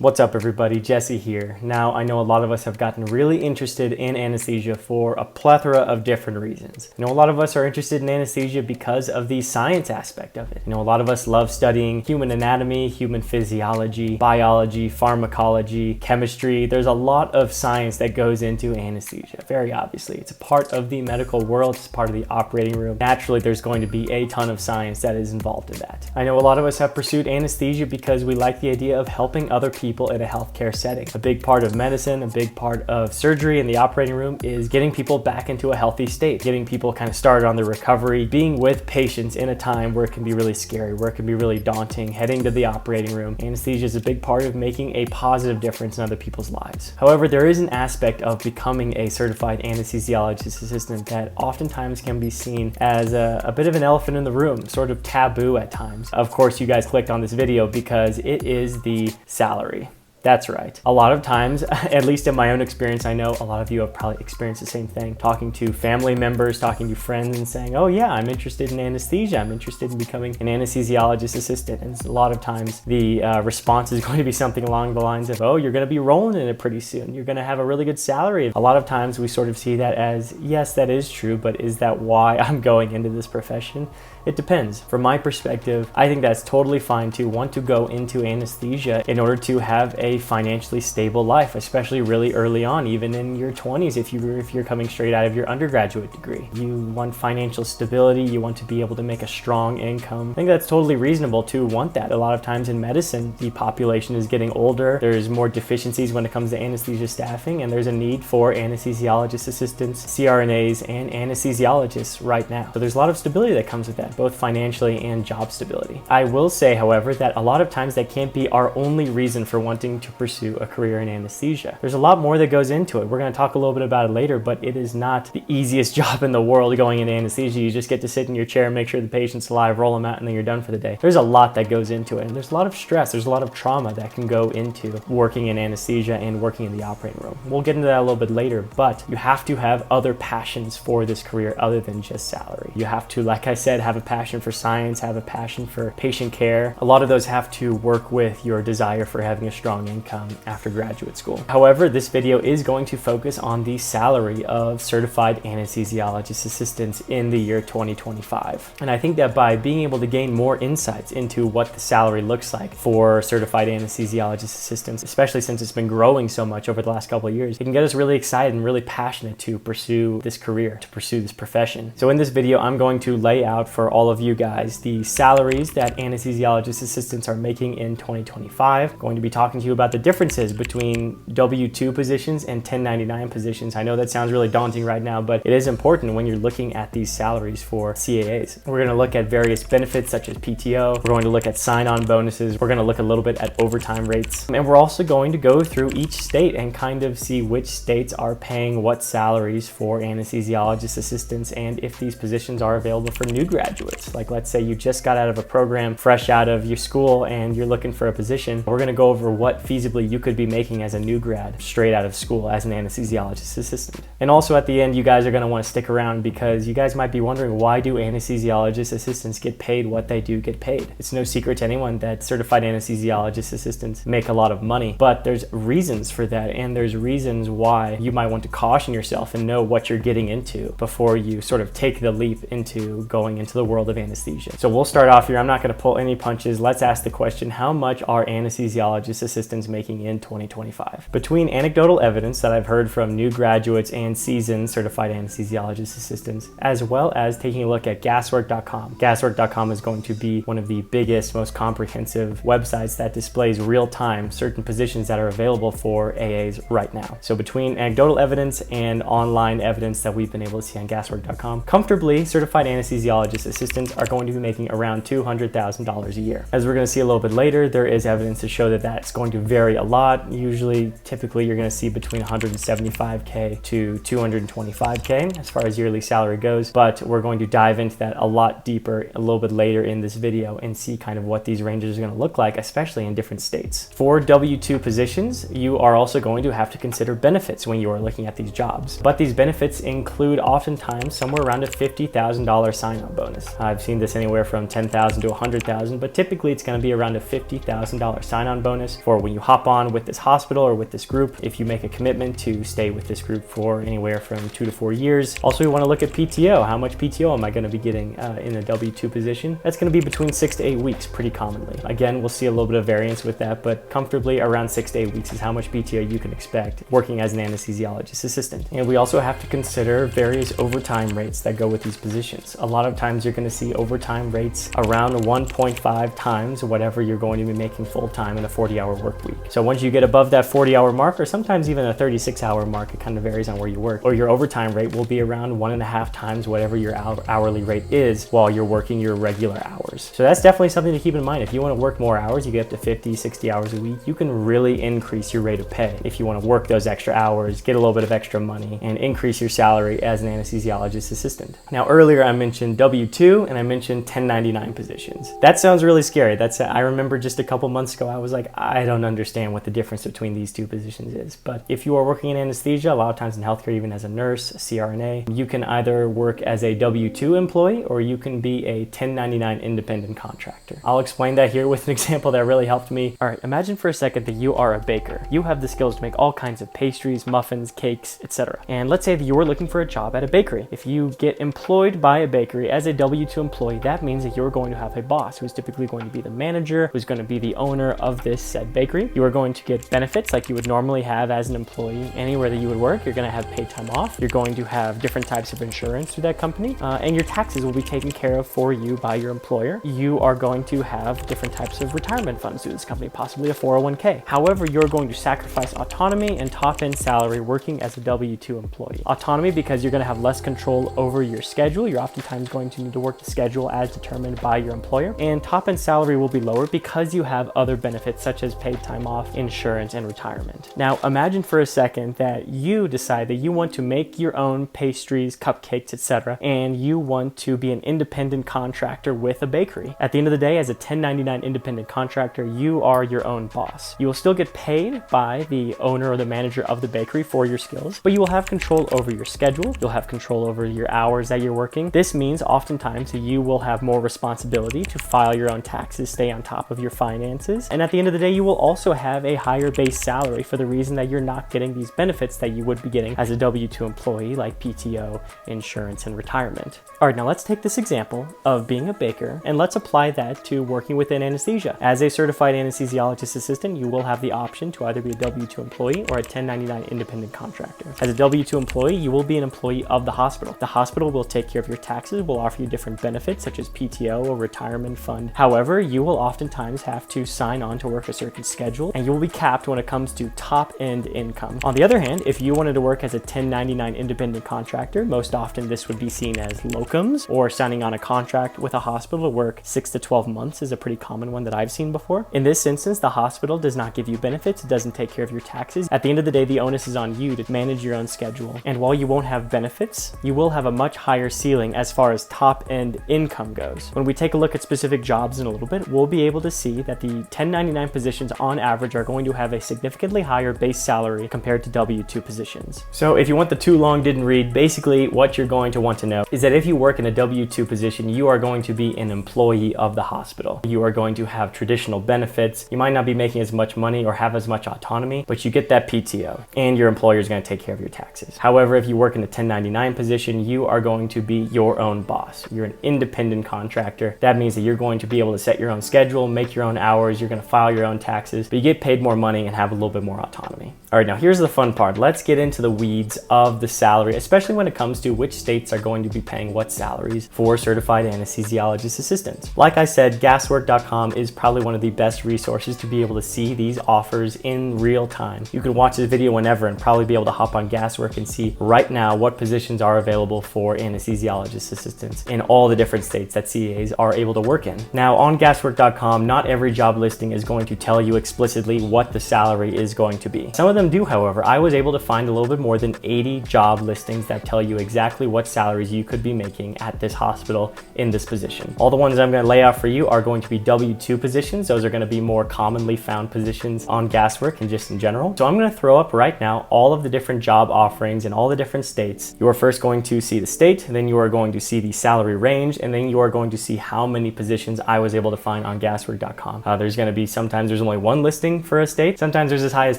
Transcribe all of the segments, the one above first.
What's up everybody, Jesse here. Now I know a lot of us have gotten really interested in anesthesia for a plethora of different reasons. A lot of us are interested in anesthesia because of the science aspect of it. A lot of us love studying human anatomy, human physiology, biology, pharmacology, chemistry. There's a lot of science that goes into anesthesia, very obviously. It's a part of the medical world, it's part of the operating room. Naturally, there's going to be a ton of science that is involved in that. I know a lot of us have pursued anesthesia because we like the idea of helping other people in a healthcare setting. A big part of medicine, a big part of surgery in the operating room is getting people back into a healthy state, getting people kind of started on their recovery, being with patients in a time where it can be really scary, where it can be really daunting, heading to the operating room. Anesthesia is a big part of making a positive difference in other people's lives. However, there is an aspect of becoming a certified anesthesiologist assistant that oftentimes can be seen as a bit of an elephant in the room, sort of taboo at times. Of course, you guys clicked on this video because it is the salary. That's right. A lot of times, at least in my own experience, I know a lot of you have probably experienced the same thing, talking to family members, talking to friends and saying, oh yeah, I'm interested in anesthesia. I'm interested in becoming an anesthesiologist assistant. And a lot of times the response is going to be something along the lines of, oh, you're going to be rolling in it pretty soon. You're going to have a really good salary. A lot of times we sort of see that as, yes, that is true, but is that why I'm going into this profession? It depends. From my perspective, I think that's totally fine to want to go into anesthesia in order to have a financially stable life, especially really early on, even in your 20s if you're coming straight out of your undergraduate degree. You want financial stability, you want to be able to make a strong income. I think that's totally reasonable to want that. A lot of times in medicine, the population is getting older, there's more deficiencies when it comes to anesthesia staffing, and there's a need for anesthesiologist assistants, CRNAs, and anesthesiologists right now. So there's a lot of stability that comes with that, both financially and job stability. I will say, however, that a lot of times that can't be our only reason for wanting to pursue a career in anesthesia. There's a lot more that goes into it. We're going to talk a little bit about it later, but it is not the easiest job in the world going into anesthesia. You just get to sit in your chair and make sure the patient's alive, roll them out, and then you're done for the day. There's a lot that goes into it, and there's a lot of stress, there's a lot of trauma that can go into working in anesthesia and working in the operating room. We'll get into that a little bit later, but you have to have other passions for this career other than just salary. You have to, like I said, have a passion for science, have a passion for patient care. A lot of those have to work with your desire for having a strong income after graduate school. However, this video is going to focus on the salary of certified anesthesiologist assistants in the year 2025. And I think that by being able to gain more insights into what the salary looks like for certified anesthesiologist assistants, especially since it's been growing so much over the last couple of years, it can get us really excited and really passionate to pursue this career, to pursue this profession. So in this video, I'm going to lay out for all of you guys the salaries that anesthesiologist assistants are making in 2025. I'm going to be talking to you about the differences between W-2 positions and 1099 positions. I know that sounds really daunting right now, but it is important when you're looking at these salaries for CAAs. We're going to look at various benefits such as PTO. We're going to look at sign-on bonuses. We're going to look a little bit at overtime rates. And we're also going to go through each state and kind of see which states are paying what salaries for anesthesiologist assistants and if these positions are available for new graduates. Like let's say you just got out of a program, fresh out of your school, and you're looking for a position. We're going to go over what feasibly you could be making as a new grad straight out of school as an anesthesiologist assistant. And also at the end, you guys are going to want to stick around because you guys might be wondering, why do anesthesiologist assistants get paid what they do get paid? It's no secret to anyone that certified anesthesiologist assistants make a lot of money, but there's reasons for that, and there's reasons why you might want to caution yourself and know what you're getting into before you sort of take the leap into going into the world of anesthesia. So we'll start off here. I'm not going to pull any punches. Let's ask the question, how much are anesthesiologist assistants making in 2025? Between anecdotal evidence that I've heard from new graduates and seasoned certified anesthesiologist assistants, as well as taking a look at gaswork.com. Gaswork.com is going to be one of the biggest, most comprehensive websites that displays real-time certain positions that are available for AAs right now. So between anecdotal evidence and online evidence that we've been able to see on gaswork.com, comfortably certified anesthesiologist assistants are going to be making around $200,000 a year. As we're going to see a little bit later, there is evidence to show that that's going to vary a lot. Usually, typically, you're going to see between $175K to $225K as far as yearly salary goes, but we're going to dive into that a lot deeper a little bit later in this video and see kind of what these ranges are going to look like, especially in different states. For W-2 positions, you are also going to have to consider benefits when you are looking at these jobs, but these benefits include oftentimes somewhere around a $50,000 sign-on bonus. rates. I've seen this anywhere from $10,000 to $100,000, but typically it's going to be around a $50,000 sign-on bonus for when you hop on with this hospital or with this group. If you make a commitment to stay with this group for anywhere from 2 to 4 years. Also, we want to look at PTO. How much PTO am I going to be getting in a W-2 position? That's going to be between 6 to 8 weeks pretty commonly. Again, we'll see a little bit of variance with that, but comfortably around 6 to 8 weeks is how much PTO you can expect working as an anesthesiologist assistant. And we also have to consider various overtime rates that go with these positions. A lot of times you're going to see overtime rates around 1.5 times whatever you're going to be making full-time in a 40-hour work week. So once you get above that 40-hour mark, or sometimes even a 36-hour mark, it kind of varies on where you work, or your overtime rate will be around 1.5 times whatever your hourly rate is while you're working your regular hours. So that's definitely something to keep in mind. If you want to work more hours, you get up to 50, 60 hours a week, you can really increase your rate of pay. If you want to work those extra hours, get a little bit of extra money, and increase your salary as an anesthesiologist assistant. Now, earlier I mentioned W-2 and I mentioned 1099 positions. That sounds really scary. I remember just a couple months ago, I was like, I don't understand what the difference between these two positions is. But if you are working in anesthesia, a lot of times in healthcare, even as a nurse, a CRNA, you can either work as a W-2 employee or you can be a 1099 independent contractor. I'll explain that here with an example that really helped me. All right, imagine for a second that you are a baker. You have the skills to make all kinds of pastries, muffins, cakes, etc. And let's say that you are looking for a job at a bakery. If you get employed by a bakery as a W-2 employee, that means that you're going to have a boss who's typically going to be the manager, who's going to be the owner of this said bakery. You are going to get benefits like you would normally have as an employee anywhere that you would work. You're going to have paid time off. You're going to have different types of insurance through that company, and your taxes will be taken care of for you by your employer. You are going to have different types of retirement funds through this company, possibly a 401k. However, you're going to sacrifice autonomy and top-end salary working as a W-2 employee. Autonomy because you're going to have less control over your schedule. You're oftentimes going to need to work the schedule as determined by your employer. And top-end salary will be lower because you have other benefits such as paid time off, insurance, and retirement. Now, imagine for a second that you decide that you want to make your own pastries, cupcakes, etc., and you want to be an independent contractor with a bakery. At the end of the day, as a 1099 independent contractor, you are your own boss. You will still get paid by the owner or the manager of the bakery for your skills, but you will have control over your schedule. You'll have control over your hours that you're working. This means oftentimes that you will have more responsibility to file your own taxes, stay on top of your finances, and at the end of the day, you will also have a higher base salary for the reason that you're not getting these benefits that you would be getting as a W-2 employee like PTO, insurance, and retirement. All right, now let's take this example of being a baker and let's apply that to working within anesthesia. As a certified anesthesiologist assistant, you will have the option to either be a W-2 employee or a 1099 independent contractor. As a W-2 employee, you will be an employee of the hospital. The hospital will take care of your taxes, will offer you different benefits such as PTO or retirement fund. However, you will oftentimes have to sign on to work a certain schedule and you will be capped when it comes to top-end income. On the other hand, if you wanted to work as a 1099 independent contractor, most often this would be seen as locums or signing on a contract with a hospital to work 6 to 12 months is a pretty common one that I've seen before. In this instance, the hospital does not give you benefits, it doesn't take care of your taxes. At the end of the day, the onus is on you to manage your own schedule. And while you won't have benefits, you will have a much higher ceiling as far as top-end income goes. When we take a look at specific jobs in a little bit, we'll be able to see that the 1099 positions on average are going to have a significantly higher base salary compared to W-2 positions. So if you want the too long didn't read, basically what you're going to want to know is that if you work in a W-2 position, you are going to be an employee of the hospital. You are going to have traditional benefits. You might not be making as much money or have as much autonomy, but you get that PTO and your employer is going to take care of your taxes. However, if you work in a 1099 position, you are going to be your own boss. You're an independent contractor. That means that you're going to be able to set your own schedule, make your own hours, you're going to file your own taxes, but you get paid more money and have a little bit more autonomy. All right, now here's the fun part. Let's get into the weeds of the salary, especially when it comes to which states are going to be paying what salaries for certified anesthesiologist assistants. Like I said, gaswork.com is probably one of the best resources to be able to see these offers in real time. You can watch this video whenever and probably be able to hop on Gaswork and see right now what positions are available for anesthesiologist assistants in all the different states that CAs are able to work in. Now on gaswork.com, not every job listing is going to tell you explicitly what the salary is going to be. Some of them do, however. I was able to find a little bit more than 80 job listings that tell you exactly what salaries you could be making at this hospital in this position. All the ones I'm going to lay out for you are going to be W-2 positions. Those are going to be more commonly found positions on Gaswork and just in general. So I'm going to throw up right now all of the different job offerings in all the different states. You are first going to see the state, then you are going to see the salary range, and then you are going to see how many positions I was able to find on gaswork.com. There's going to be sometimes there's only one listing for a state. Sometimes there's as high as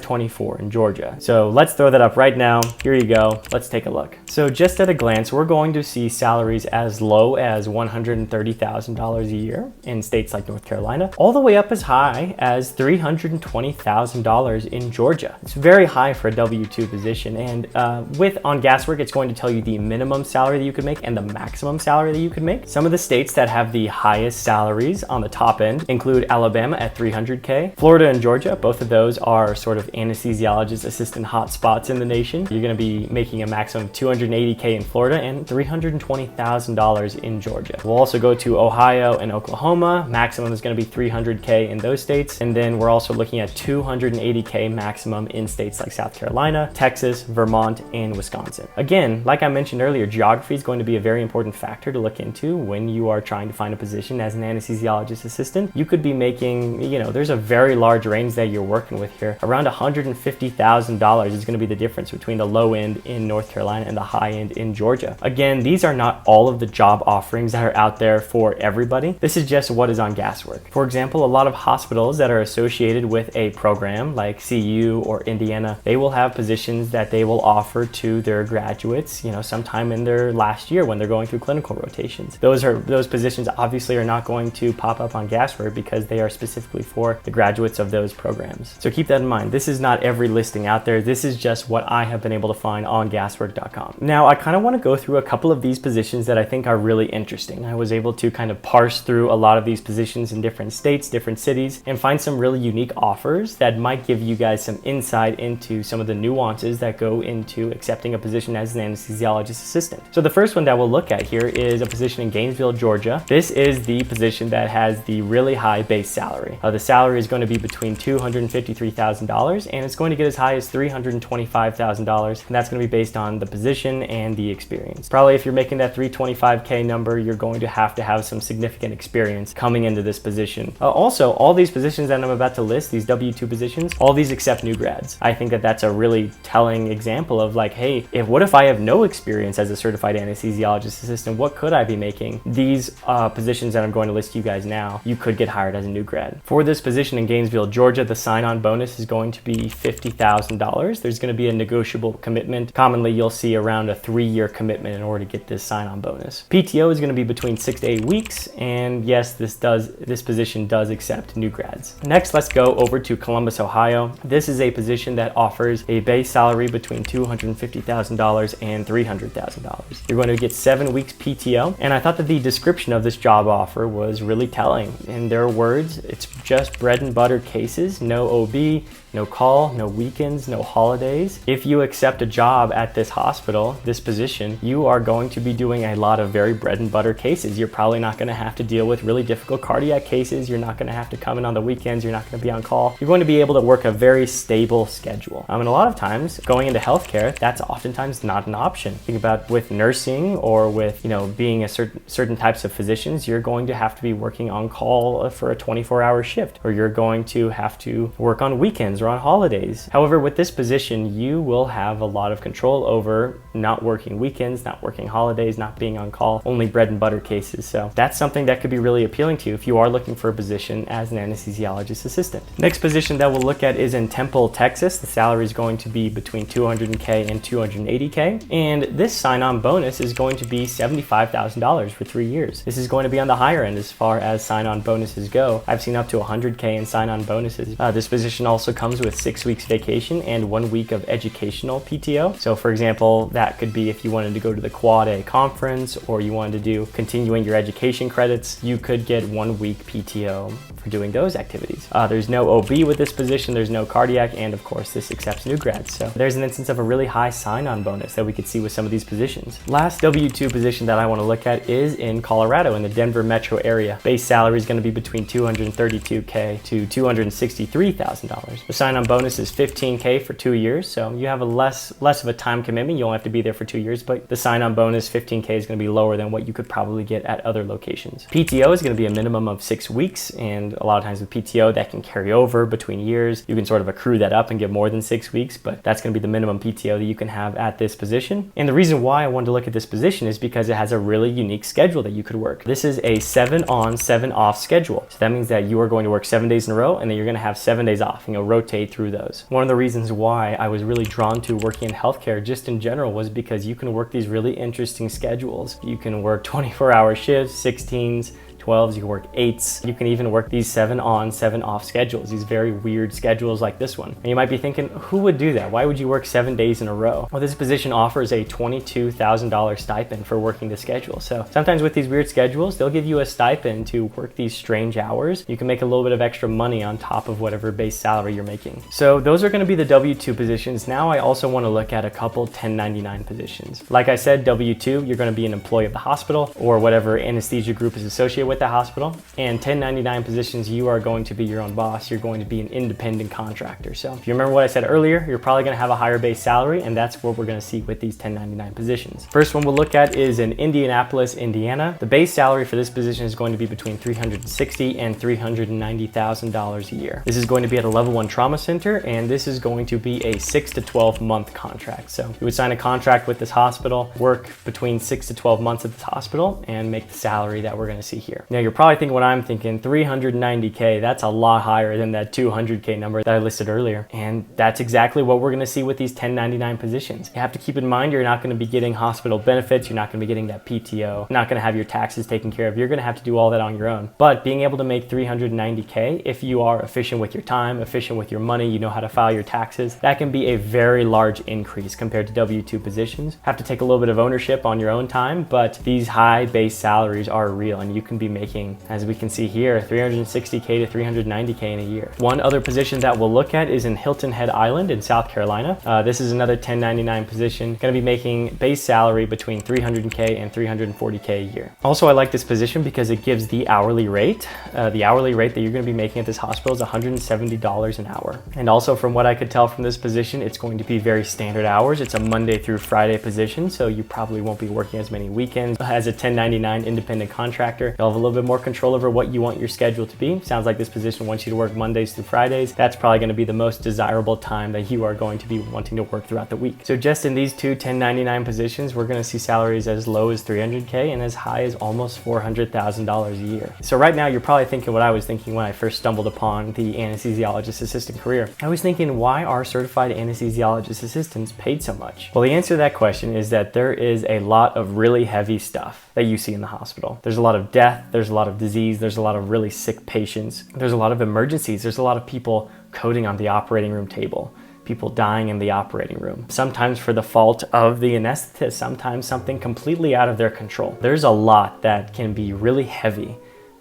24 in Georgia. So let's throw that up right now. Here you go. Let's take a look. So just at a glance, we're going to see salaries as low as $130,000 a year in states like North Carolina, all the way up as high as $320,000 in Georgia. It's very high for a W-2 position. And on Gaswork, it's going to tell you the minimum salary that you could make and the maximum salary that you could make. Some of the states that have the highest salaries on the top end include Alabama at $300K, Florida and Georgia. Both of those are sort of anesthesiologist assistant hotspots in the nation. You're going to be making a maximum of $280K in Florida and $320,000 in Georgia. We'll also go to Ohio and Oklahoma. Maximum is going to be $300K in those states. And then we're also looking at $280K maximum in states like South Carolina, Texas, Vermont, and Wisconsin. Again, like I mentioned earlier, geography is going to be a very important factor to look into when you are trying to find a position as an anesthesiologist assistant. You could be making, there's a very large range that you're working with here. Around $150,000 is going to be the difference between the low end in North Carolina and the high end in Georgia. Again, these are not all of the job offerings that are out there for everybody. This is just what is on Gaswork. For example, a lot of hospitals that are associated with a program like CU or Indiana, they will have positions that they will offer to their graduates, sometime in their last year when they're going through clinical rotations. Those positions obviously are not going to pop up on Gaswork because they are specifically for the graduates of those programs. So keep that in mind. This is not every listing out there. This is just what I have been able to find on gaswork.com. Now, I kind of want to go through a couple of these positions that I think are really interesting. I was able to kind of parse through a lot of these positions in different states, different cities, and find some really unique offers that might give you guys some insight into some of the nuances that go into accepting a position as an anesthesiologist assistant. So the first one that we'll look at here is a position in Gainesville, Georgia. This is the position that has the really high base salary. The salary is going to be between $253,000 and it's going to get as high as $325,000, and that's going to be based on the position and the experience. Probably if you're making that $325K number, you're going to have some significant experience coming into this position. Also, all these positions that I'm about to list, these W-2 positions, all these accept new grads. I think that that's a really telling example of like, hey, what if I have no experience as a certified anesthesiologist assistant? What could I be making? These positions that I'm going to list you guys now, you could get hired as a new grad. For this position in Gainesville, Georgia, the sign-on bonus is going to be $50,000. There's going to be a negotiable commitment. Commonly, you'll see around a 3-year commitment in order to get this sign-on bonus. PTO is going to be between 6 to 8 weeks, and yes, this position does accept new grads. Next, let's go over to Columbus, Ohio. This is a position that offers a base salary between $250,000 and $300,000. You're going to get 7 weeks PTO, and I thought that the description of this job offer was really telling. In their words, it's just bread and butter cases, no OB, no call, no weekends, no holidays. If you accept a job at this hospital, this position, you are going to be doing a lot of very bread and butter cases. You're probably not going to have to deal with really difficult cardiac cases. You're not going to have to come in on the weekends. You're not going to be on call. You're going to be able to work a very stable schedule. And a lot of times going into healthcare, that's oftentimes not an option. Think about with nursing or with, being a certain types of physicians, you're going to have to be working on call for a 24-hour shift, or you're going to have to work on weekends or on holidays. However, with this position, you will have a lot of control over not working weekends, not working holidays, not being on call, only bread and butter cases. So that's something that could be really appealing to you if you are looking for a position as an anesthesiologist assistant. Next position that we'll look at is in Temple, Texas. The salary is going to be between $200K and $280K, and this sign-on bonus is going to be $75,000 for 3 years. This is going to be on the higher end as far as sign-on bonuses go. I've seen up to $100K in sign-on bonuses. This position also comes with 6 weeks vacation and 1 week of educational PTO. So for example, that could be if you wanted to go to the Quad A conference or you wanted to do continuing your education credits, you could get 1 week PTO for doing those activities. There's no OB with this position, there's no cardiac, and of course this accepts new grads. So there's an instance of a really high sign-on bonus that we could see with some of these positions. Last W-2 position that I want to look at is in Colorado, in the Denver metro area. Base salary is going to be between $232K to $263,000. The sign-on bonus is $15K for 2 years, so you have a less of a time commitment. You only have to be there for 2 years, but the sign-on bonus, $15K, is going to be lower than what you could probably get at other locations. PTO is going to be a minimum of 6 weeks, and and a lot of times with PTO that can carry over between years. You can sort of accrue that up and get more than 6 weeks, but that's going to be the minimum PTO that you can have at this position. And the reason why I wanted to look at this position is because it has a really unique schedule that you could work. This is a 7 on, 7 off schedule. So that means that you are going to work 7 days in a row and then you're going to have 7 days off and you'll rotate through those. One of the reasons why I was really drawn to working in healthcare just in general was because you can work these really interesting schedules. You can work 24-hour shifts, 16s, 12s, you can work 8s. You can even work these 7 on, 7 off schedules, these very weird schedules like this one. And you might be thinking, who would do that? Why would you work 7 days in a row? Well, this position offers a $22,000 stipend for working the schedule. So sometimes with these weird schedules, they'll give you a stipend to work these strange hours. You can make a little bit of extra money on top of whatever base salary you're making. So those are going to be the W-2 positions. Now I also want to look at a couple 1099 positions. Like I said, W-2, you're going to be an employee of the hospital or whatever anesthesia group is associated with the hospital. And 1099 positions, you are going to be your own boss. You're going to be an independent contractor. So if you remember what I said earlier, you're probably going to have a higher base salary, and that's what we're going to see with these 1099 positions. First one we'll look at is in Indianapolis, Indiana. The base salary for this position is going to be between $360,000 and $390,000 a year. This is going to be at a level 1 trauma center, and this is going to be a 6 to 12 month contract. So you would sign a contract with this hospital, work between 6 to 12 months at this hospital, and make the salary that we're going to see here. Now you're probably thinking what I'm thinking, $390K, that's a lot higher than that $200K number that I listed earlier. And that's exactly what we're going to see with these 1099 positions. You have to keep in mind, you're not going to be getting hospital benefits. You're not going to be getting that PTO. You're not going to have your taxes taken care of. You're going to have to do all that on your own. But being able to make $390K, if you are efficient with your time, efficient with your money, you know how to file your taxes, that can be a very large increase compared to W-2 positions. Have to take a little bit of ownership on your own time, but these high base salaries are real, and you can be making, as we can see here, $360K to $390K in a year. One other position that we'll look at is in Hilton Head Island in South Carolina. This is another 1099 position, going to be making base salary between $300K and $340K a year. Also, I like this position because it gives the hourly rate. The hourly rate that you're going to be making at this hospital is $170 an hour. And also, from what I could tell from this position, it's going to be very standard hours. It's a Monday through Friday position, so you probably won't be working as many weekends. As a 1099 independent contractor, you'll have a little bit more control over what you want your schedule to be. Sounds like this position wants you to work Mondays through Fridays. That's probably going to be the most desirable time that you are going to be wanting to work throughout the week. So just in these two 1099 positions, we're going to see salaries as low as $300K and as high as almost $400,000 a year. So right now, you're probably thinking what I was thinking when I first stumbled upon the anesthesiologist assistant career. I was thinking, why are certified anesthesiologist assistants paid so much? Well, the answer to that question is that there is a lot of really heavy stuff that you see in the hospital. There's a lot of death, there's a lot of disease, there's a lot of really sick patients, there's a lot of emergencies, there's a lot of people coding on the operating room table, people dying in the operating room, sometimes for the fault of the anesthetist, sometimes something completely out of their control. There's a lot that can be really heavy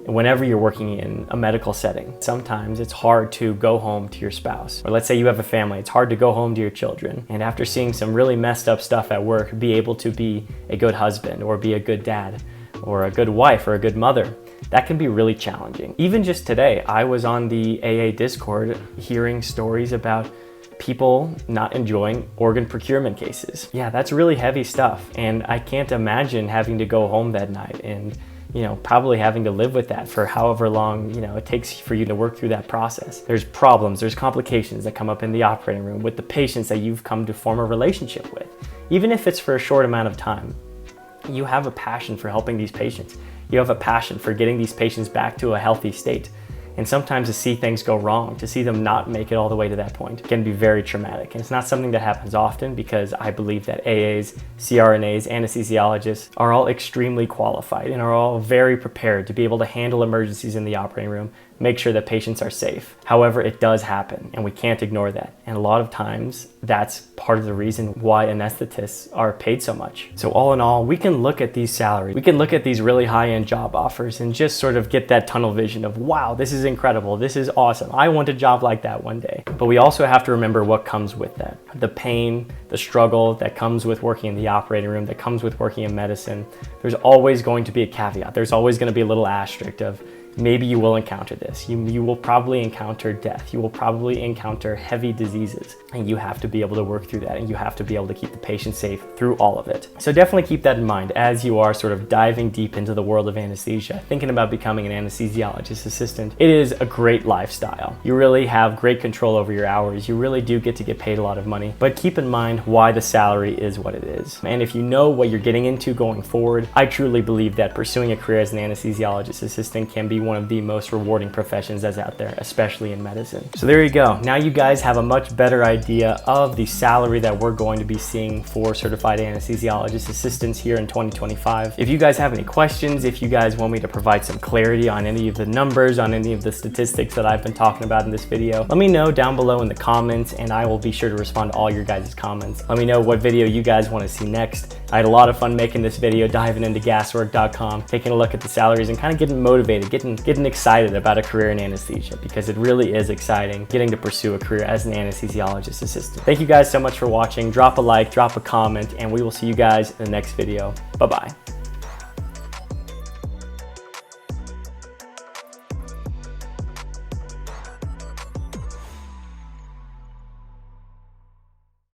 whenever you're working in a medical setting. Sometimes it's hard to go home to your spouse, or let's say you have a family, it's hard to go home to your children, and after seeing some really messed up stuff at work, be able to be a good husband or be a good dad or a good wife or a good mother. That can be really challenging. Even just today, I was on the AA Discord hearing stories about people not enjoying organ procurement cases. Yeah, that's really heavy stuff, and I can't imagine having to go home that night and probably having to live with that for however long, it takes for you to work through that process. There's problems, there's complications that come up in the operating room with the patients that you've come to form a relationship with. Even if it's for a short amount of time, you have a passion for helping these patients. You have a passion for getting these patients back to a healthy state. And sometimes to see things go wrong, to see them not make it all the way to that point, can be very traumatic. And it's not something that happens often, because I believe that AAs, CRNAs, anesthesiologists are all extremely qualified and are all very prepared to be able to handle emergencies in the operating room, make sure that patients are safe. However, it does happen, and we can't ignore that. And a lot of times, that's part of the reason why anesthetists are paid so much. So all in all, we can look at these salaries, we can look at these really high-end job offers and just sort of get that tunnel vision of, wow, this is incredible, this is awesome, I want a job like that one day. But we also have to remember what comes with that. The pain, the struggle that comes with working in the operating room, that comes with working in medicine. There's always going to be a caveat. There's always going to be a little asterisk of, maybe you will encounter this. You will probably encounter death. You will probably encounter heavy diseases, and you have to be able to work through that, and you have to be able to keep the patient safe through all of it. So definitely keep that in mind as you are sort of diving deep into the world of anesthesia, thinking about becoming an anesthesiologist assistant. It is a great lifestyle. You really have great control over your hours. You really do get to get paid a lot of money, but keep in mind why the salary is what it is. And if you know what you're getting into going forward, I truly believe that pursuing a career as an anesthesiologist assistant can be one of the most rewarding professions that's out there, especially in medicine. So there you go. Now you guys have a much better idea of the salary that we're going to be seeing for certified anesthesiologist assistants here in 2025. If you guys have any questions, if you guys want me to provide some clarity on any of the numbers, on any of the statistics that I've been talking about in this video, let me know down below in the comments, and I will be sure to respond to all your guys' comments. Let me know what video you guys want to see next. I had a lot of fun making this video, diving into gaswork.com, taking a look at the salaries and kind of getting motivated, getting excited about a career in anesthesia, because it really is exciting getting to pursue a career as an anesthesiologist assistant. Thank you guys so much for watching. Drop a like, drop a comment, and we will see you guys in the next video. Bye-bye.